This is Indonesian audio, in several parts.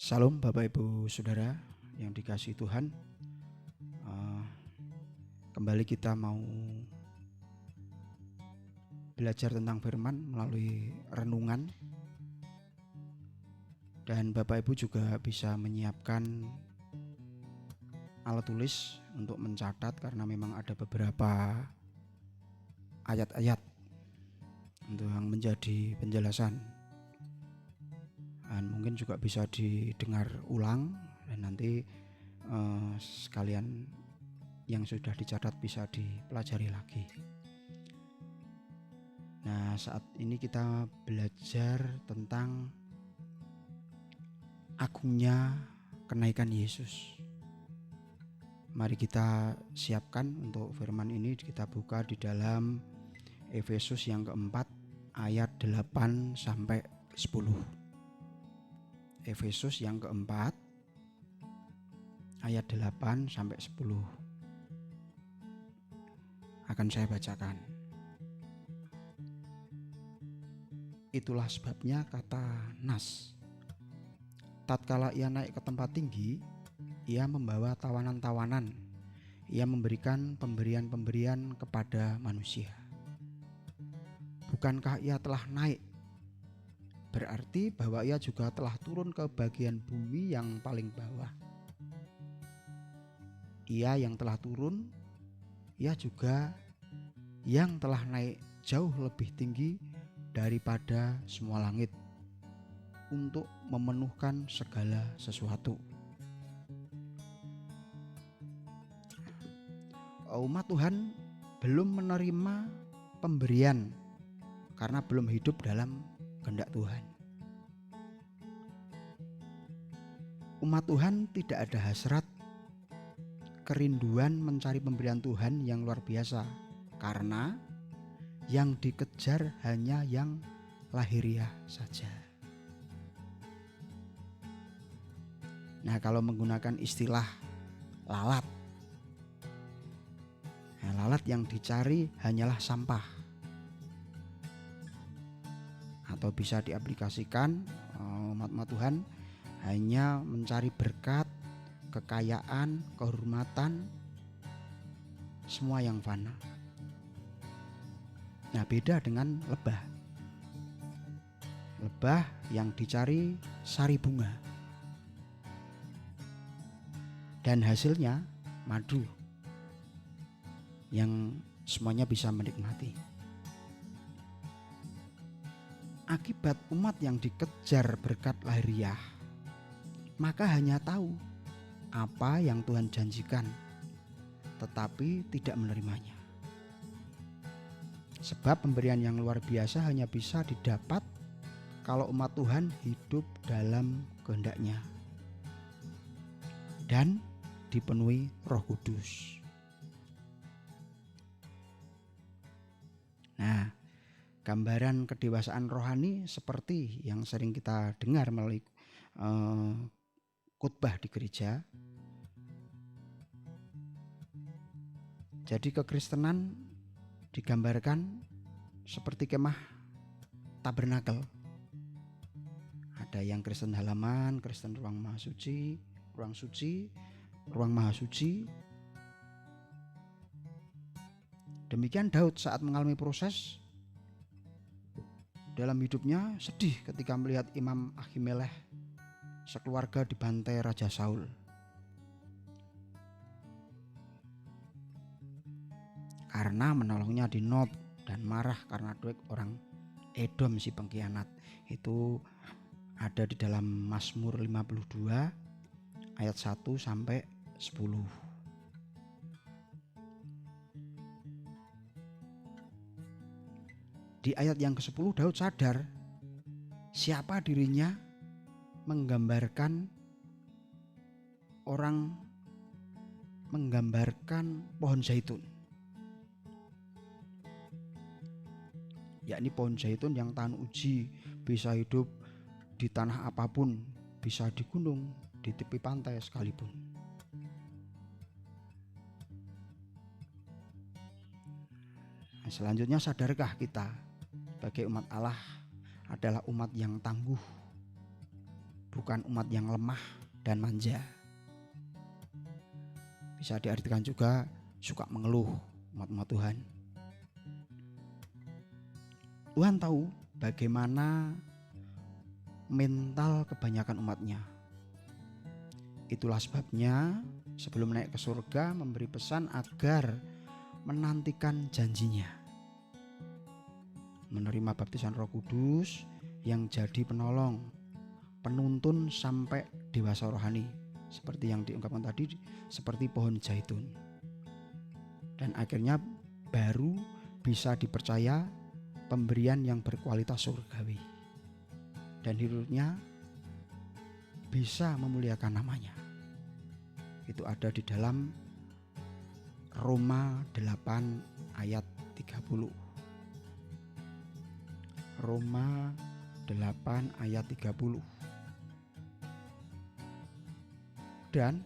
Salam Bapak Ibu Saudara yang dikasihi Tuhan. Eh, Kembali kita mau belajar tentang firman melalui renungan. Dan Bapak Ibu juga bisa menyiapkan alat tulis untuk mencatat, karena memang ada beberapa ayat-ayat untuk yang menjadi penjelasan. Dan mungkin juga bisa didengar ulang, dan nanti sekalian yang sudah dicatat bisa dipelajari lagi. Nah, saat ini kita belajar tentang agungnya kenaikan Yesus. Mari kita siapkan untuk firman ini. Kita buka di dalam Efesus yang keempat ayat 8 sampai 10. Efesus yang keempat ayat 8 sampai 10. Akan saya bacakan. Itulah sebabnya, kata Nas, tatkala ia naik ke tempat tinggi, ia membawa tawanan-tawanan, ia memberikan pemberian-pemberian kepada manusia. Bukankah ia telah naik? Berarti bahwa ia juga telah turun ke bagian bumi yang paling bawah. Ia yang telah turun, ia juga yang telah naik jauh lebih tinggi daripada semua langit untuk memenuhkan segala sesuatu. Umat Tuhan belum menerima pemberian karena belum hidup dalam kehendak Tuhan. Umat Tuhan tidak ada hasrat, kerinduan mencari pemberian Tuhan yang luar biasa, karena yang dikejar hanya yang lahiriah saja. Nah, kalau menggunakan istilah lalat, lalat yang dicari hanyalah sampah. Atau bisa diaplikasikan, umat Tuhan hanya mencari berkat, kekayaan, kehormatan, semua yang fana. Nah, beda dengan lebah. Lebah yang dicari sari bunga, dan hasilnya madu yang semuanya bisa menikmati. Akibat umat yang dikejar berkat lahiriah, maka hanya tahu apa yang Tuhan janjikan, tetapi tidak menerimanya. Sebab pemberian yang luar biasa hanya bisa didapat kalau umat Tuhan hidup dalam kehendak-Nya dan dipenuhi Roh Kudus. Nah, gambaran kedewasaan rohani seperti yang sering kita dengar melalui khotbah di gereja. Jadi kekristenan digambarkan seperti kemah tabernakel. Ada yang Kristen halaman, Kristen ruang maha suci, ruang suci, ruang maha suci. Demikian Daud saat mengalami proses dalam hidupnya, sedih ketika melihat Imam Ahimelech sekeluarga dibantai Raja Saul. Karena menolongnya di Nob, dan marah karena Doeg orang Edom si pengkhianat. Itu ada di dalam Mazmur 52 ayat 1 sampai 10. Di ayat yang ke-10 Daud sadar siapa dirinya, menggambarkan pohon zaitun, yakni pohon zaitun yang tahan uji, bisa hidup di tanah apapun, bisa di gunung, di tepi pantai sekalipun. Nah, selanjutnya, sadarkah kita sebagai umat Allah adalah umat yang tangguh, bukan umat yang lemah dan manja. Bisa diartikan juga suka mengeluh umat-umat Tuhan. Tuhan tahu bagaimana mental kebanyakan umatnya. Itulah sebabnya sebelum naik ke surga memberi pesan agar menantikan janjinya, menerima baptisan Roh Kudus yang jadi penolong, penuntun sampai dewasa rohani, seperti yang diungkapkan tadi, seperti pohon zaitun. Dan akhirnya baru bisa dipercaya pemberian yang berkualitas surgawi, dan hidupnya bisa memuliakan namanya. Itu ada di dalam Roma 8 ayat 30. Roma 8 ayat 30. Dan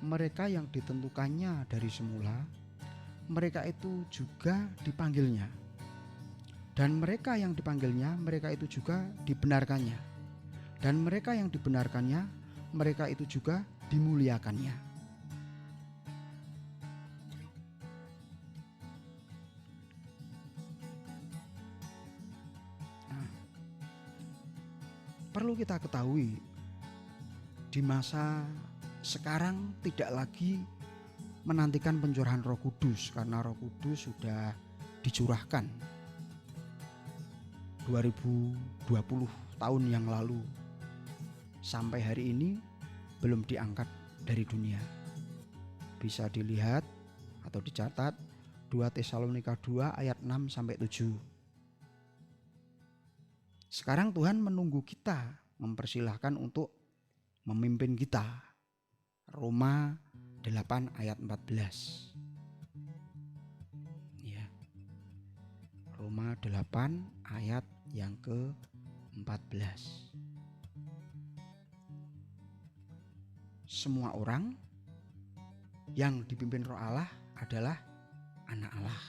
mereka yang ditentukannya dari semula, mereka itu juga dipanggilnya. Dan mereka yang dipanggilnya, mereka itu juga dibenarkannya. Dan mereka yang dibenarkannya, mereka itu juga dimuliakannya. Nah, perlu kita ketahui, di masa sekarang tidak lagi menantikan pencurahan Roh Kudus, karena Roh Kudus sudah dicurahkan 2020 tahun yang lalu. Sampai hari ini belum diangkat dari dunia. Bisa dilihat atau dicatat 2 Tesalonika 2 ayat 6 sampai 7. Sekarang Tuhan menunggu kita, mempersilahkan untuk memimpin kita. Roma 8 ayat 14. Ya. Roma 8 ayat yang ke-14. Semua orang yang dipimpin Roh Allah adalah anak Allah.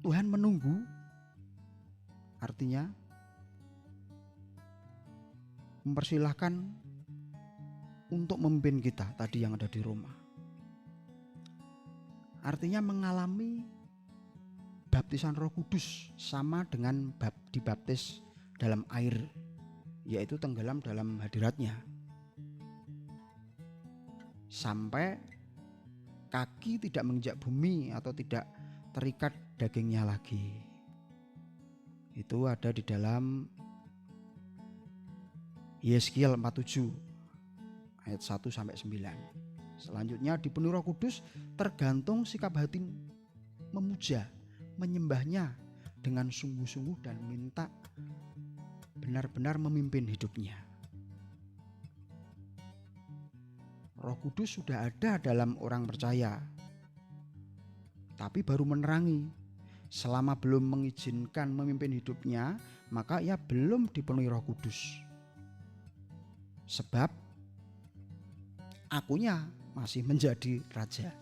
Tuhan menunggu, artinya mempersilahkan untuk memimpin kita tadi yang ada di Roma. Artinya mengalami baptisan Roh Kudus sama dengan dibaptis dalam air, yaitu tenggelam dalam hadiratnya. Sampai kaki tidak menginjak bumi atau tidak terikat dagingnya lagi. Itu ada di dalam Yeskiel 47 ayat 1 sampai 9. Selanjutnya dipenuhi Roh Kudus tergantung sikap hati memuja, menyembahnya dengan sungguh-sungguh dan minta benar-benar memimpin hidupnya. Roh Kudus sudah ada dalam orang percaya, tapi baru menerangi. Selama belum mengizinkan memimpin hidupnya, maka ia belum dipenuhi Roh Kudus. Sebab akunya masih menjadi raja.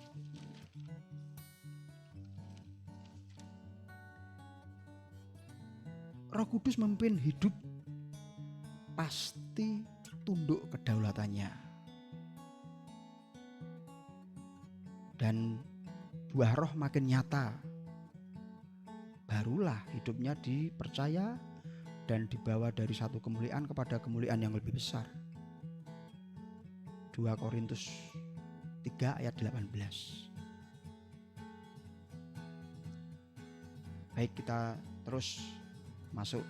Roh Kudus memimpin hidup, pasti tunduk kedaulatannya. Dan buah roh makin nyata, barulah hidupnya dipercaya dan dibawa dari satu kemuliaan kepada kemuliaan yang lebih besar. 2 Korintus 3 ayat 18. Baik, kita terus masuk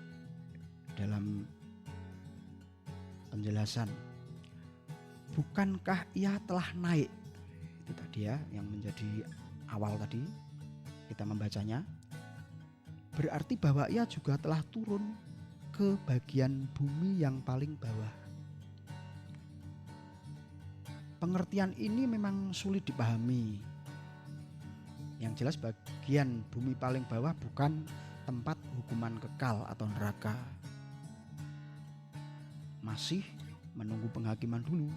dalam penjelasan. Bukankah ia telah naik? Itu tadi ya yang menjadi awal tadi kita membacanya. Berarti bahwa ia juga telah turun ke bagian bumi yang paling bawah. Pengertian ini memang sulit dipahami. Yang jelas bagian bumi paling bawah bukan tempat hukuman kekal atau neraka. Masih menunggu penghakiman dulu.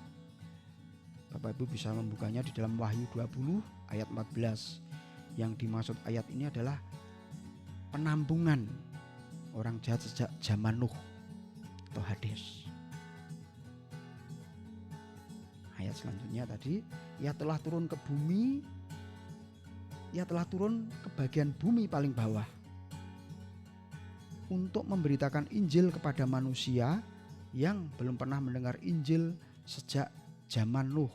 Bapak Ibu bisa membukanya di dalam Wahyu 20 ayat 14. Yang dimaksud ayat ini adalah penampungan orang jahat sejak zaman Nuh atau Hades. Ayat selanjutnya tadi, ia telah turun ke bumi, ia telah turun ke bagian bumi paling bawah untuk memberitakan Injil kepada manusia yang belum pernah mendengar Injil sejak zaman Nuh.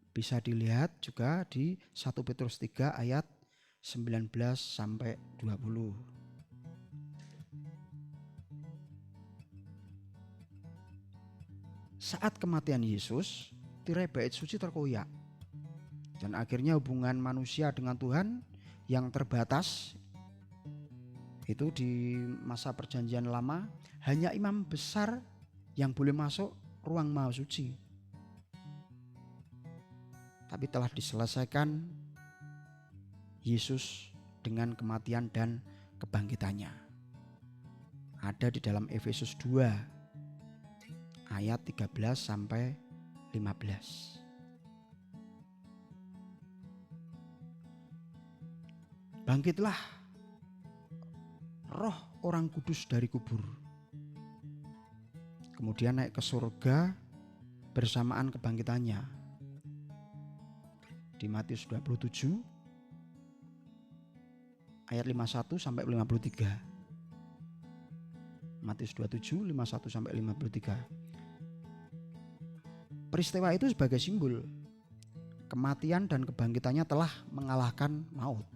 Bisa dilihat juga di 1 Petrus 3 ayat 19 sampai 20. Saat kematian Yesus, tirai bait suci terkoyak. Dan akhirnya hubungan manusia dengan Tuhan yang terbatas itu di masa perjanjian lama hanya imam besar yang boleh masuk ruang maha suci. Tapi telah diselesaikan Yesus dengan kematian dan kebangkitannya. Ada di dalam Efesus 2 ayat 13 sampai 15. Bangkitlah roh orang kudus dari kubur. Kemudian naik ke surga bersamaan kebangkitannya. Di Matius 27 ayat 51 sampai 53. Matius 27 51 sampai 53. Peristiwa itu sebagai simbol kematian dan kebangkitannya telah mengalahkan maut.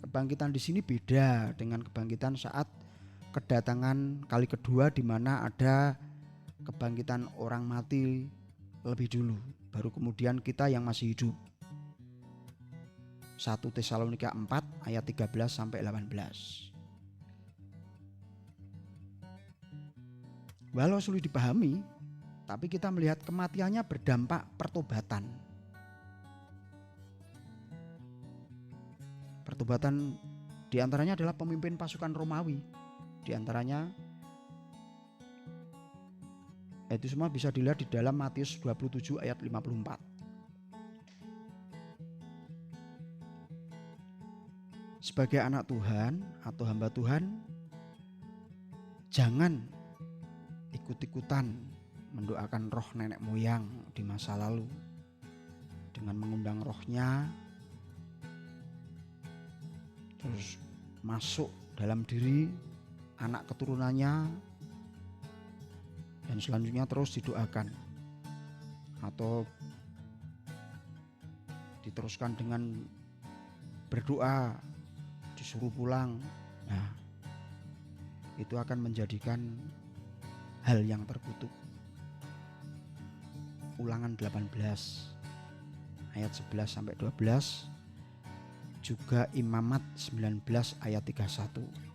Kebangkitan di sini beda dengan kebangkitan saat kedatangan kali kedua, di mana ada kebangkitan orang mati lebih dulu, baru kemudian kita yang masih hidup. 1 Tesalonika 4 ayat 13 sampai 18. Walau sulit dipahami, tapi kita melihat kematiannya berdampak pertobatan. Pertobatan diantaranya adalah pemimpin pasukan Romawi. Diantaranya itu semua bisa dilihat di dalam Matius 27 ayat 54. Sebagai anak Tuhan atau hamba Tuhan, jangan ikut-ikutan mendoakan roh nenek moyang di masa lalu dengan mengundang rohnya terus masuk dalam diri anak keturunannya dan selanjutnya terus didoakan atau diteruskan dengan berdoa, disuruh pulang. Nah, itu akan menjadikan hal yang terkutuk. Ulangan 18 ayat 11 sampai 12, juga Imamat 19 ayat 31.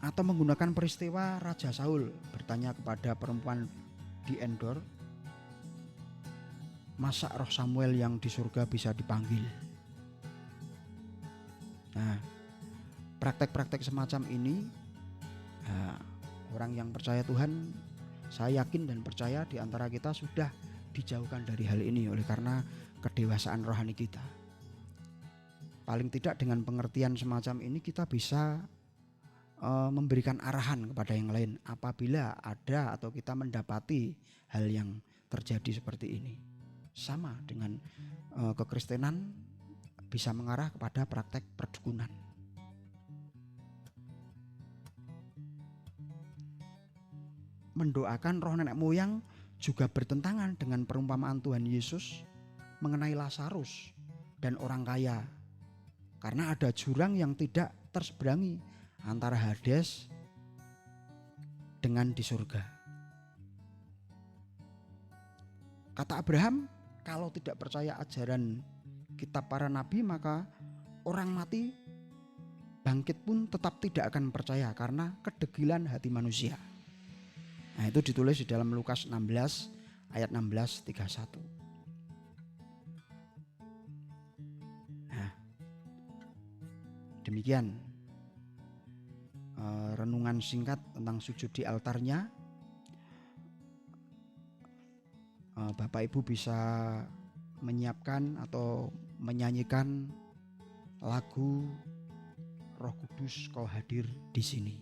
Atau menggunakan peristiwa Raja Saul bertanya kepada perempuan di Endor, masa roh Samuel yang di surga bisa dipanggil? Nah, praktek-praktek semacam ini, orang yang percaya Tuhan, saya yakin dan percaya di antara kita sudah dijauhkan dari hal ini oleh karena kedewasaan rohani kita. Paling tidak dengan pengertian semacam ini kita bisa memberikan arahan kepada yang lain apabila ada atau kita mendapati hal yang terjadi seperti ini. Sama dengan kekristenan bisa mengarah kepada praktek perdukunan. Mendoakan roh nenek moyang juga bertentangan dengan perumpamaan Tuhan Yesus mengenai Lazarus dan orang kaya, karena ada jurang yang tidak terseberangi antara Hades dengan di surga. Kata Abraham, kalau tidak percaya ajaran kitab para nabi, maka orang mati bangkit pun tetap tidak akan percaya karena kedegilan hati manusia. Nah, itu ditulis di dalam Lukas 16 ayat 16-31. Nah, demikian renungan singkat tentang sujud di altarnya. Bapak Ibu bisa menyiapkan atau menyanyikan lagu Roh Kudus Kau hadir di sini.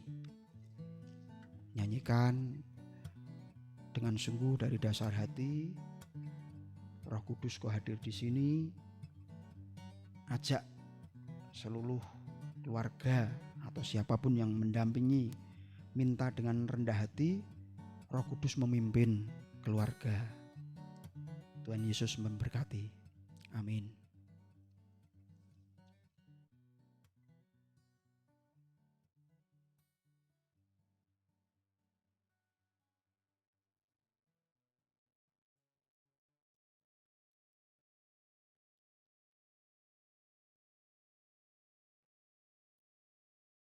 Nyanyikan dengan sungguh dari dasar hati. Roh Kudus Kau hadir di sini. Ajak seluruh keluarga atau siapapun yang mendampingi, minta dengan rendah hati Roh Kudus memimpin keluarga. Tuhan Yesus memberkati. Amin.